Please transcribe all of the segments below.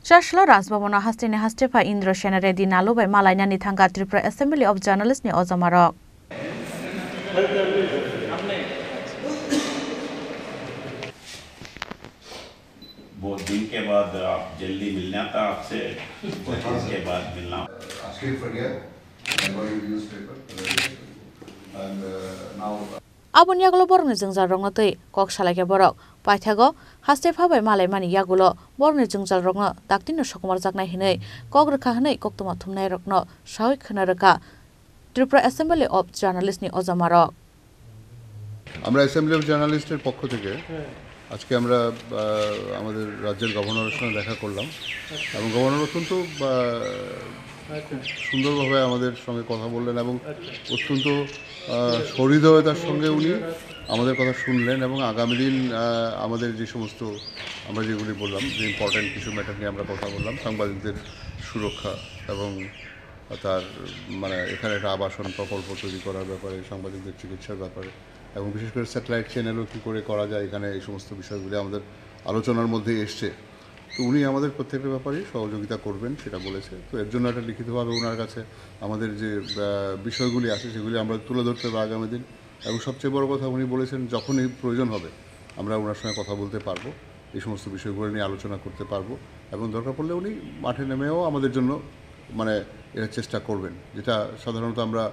Chashla Rasbabona Hastine Hastepa Indra Shenare di Nalu by Malaina Nithanga Tripura Assembly of Journalists ni Ozamarok. बहुत दिन के बाद आप जल्दी मिलना था आपसे बहुत दिन के बाद मिलना asking for here I got a newspaper and now Abun Yagulo Borne Zungzal Rongote, Kok Shalake Borok, Paitago, Hastepa by Malay Mani Yagulo, Borne Zungzal Rongo, Dactino Shokumar Zakna Hine, Kogre Kahane, Koktomatumne Rokno, Shawik Kanaraka, Tripura Assembly of Journalists ni Ozamarok. আমরা assembly of জার্নালিস্টের পক্ষ থেকে আজকে আমরা আমাদের রাজ্যের গভর্নরের সঙ্গে দেখা করলাম এবং গভর্নর অত্যন্ত খুব সুন্দরভাবে আমাদের সঙ্গে কথা বললেন এবং অত্যন্ত সহৃদয়তার সঙ্গে উনি আমাদের কথা শুনলেন এবং আগামী দিন আমাদের যে সমস্ত আমরা যেগুলি বললাম যে ইম্পর্ট্যান্ট কিছু ম্যাটার নিয়ে আমরা কথা বললাম সাংবাদিকদের সুরক্ষা এবং তার মানে এখানে একটা আবাসন প্রকল্প তৈরি করার ব্যাপারে সাংবাদিকদের চিকিৎসার ব্যাপারে এবং বিশেষ করে স্যাটেলাইট চ্যানেলও কী করে করা যায় এখানে এই সমস্ত বিষয়গুলি আমাদের আলোচনার মধ্যেই এসছে তো উনি আমাদের প্রত্যেকটা ব্যাপারেই সহযোগিতা করবেন সেটা বলেছে তো এর জন্য একটা লিখিতভাবে ওনার কাছে আমাদের যে বিষয়গুলি আছে সেগুলি আমরা তুলে ধরতে হবে আগামী দিন এবং সবচেয়ে বড় কথা উনি বলেছেন যখনই প্রয়োজন হবে আমরা ওনার সঙ্গে কথা বলতে পারবো এই সমস্ত বিষয়গুলো নিয়ে আলোচনা করতে পারবো এবং দরকার পড়লে উনি মাঠে নেমেও আমাদের জন্য মানে এর চেষ্টা করবেন যেটা সাধারণত আমরা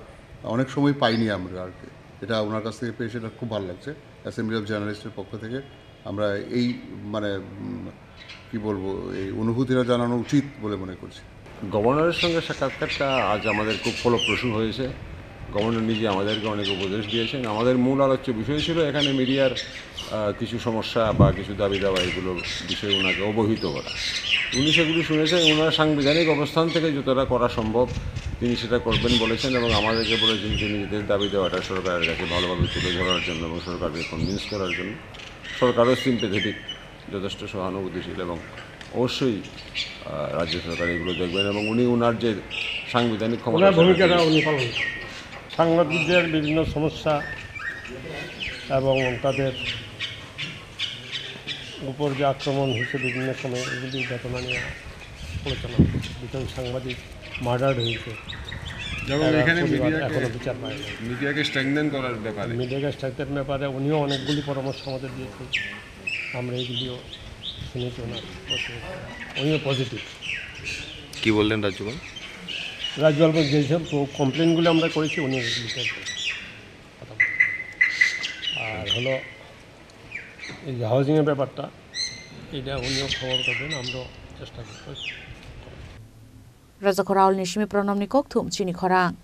অনেক সময় পাইনি আমরা আর কি এটা ওনার কাছ থেকে পেয়ে সেটা খুব ভালো লাগছে অ্যাসেম্বলি অফ জার্নালিস্টের পক্ষ থেকে আমরা এই মানে কি বলবো এই অনুভূতিটা জানানো উচিত বলে মনে করছি গভর্নরের সঙ্গে সাক্ষাৎকারটা আজ আমাদের খুব ফলপ্রসূ হয়েছে গভর্নর নিজে আমাদেরকে অনেক উপদেশ দিয়েছেন আমাদের মূল আলোচ্য বিষয় ছিল এখানে মিডিয়ার কিছু সমস্যা বা কিছু দাবি দাবা এগুলো বিষয়ে ওনাকে অবহিত করা উনি সেগুলি শুনেছেন ওনার সাংবিধানিক অবস্থান থেকে যতটা করা সম্ভব তিনি সেটা করবেন বলেছেন এবং আমাদেরকে বলেছেন যে নিজেদের দাবি দেওয়াটা সরকারের কাছে ভালোভাবে তুলে ধরার জন্য এবং সরকারকে কনভিন্স করার জন্য সরকারও সিম্পেথেটিক যথেষ্ট সহানুভূতিশীল এবং অবশ্যই রাজ্য সরকার এগুলো দেখবেন এবং উনি ওনার যে সাংবিধানিক ক্ষমতা ভূমিকাটা উনি পালন সাংবাদিকদের বিভিন্ন সমস্যা এবং তাদের উপর যে আক্রমণ হয়েছে বিভিন্ন সময় এগুলি ঘটনা নিয়ে আলোচনা দুজন সাংবাদিক মার্ডার হয়েছে যেমন এখানে এখনো বিচার পায় মিডিয়াকে স্ট্রেংথেন করার ব্যাপারে মিডিয়াকে স্ট্রেংথেনের ব্যাপারে উনিও অনেকগুলি পরামর্শ আমাদের দিয়েছেন আমরা এগুলিও শুনেছি ওনার উনিও পজিটিভ কী বললেন রাজ্যপাল রাজ্যপাল যেসব কমপ্লেনগুলো আমরা করেছি উনি এগুলিতে কথা বলেন আর হলো এই যে হাউজিংয়ের ব্যাপারটা এটা উনিও খবর করবেন আমরাও চেষ্টা করব Raza Koral Nishimi Pronomni Koktum Chini Korang.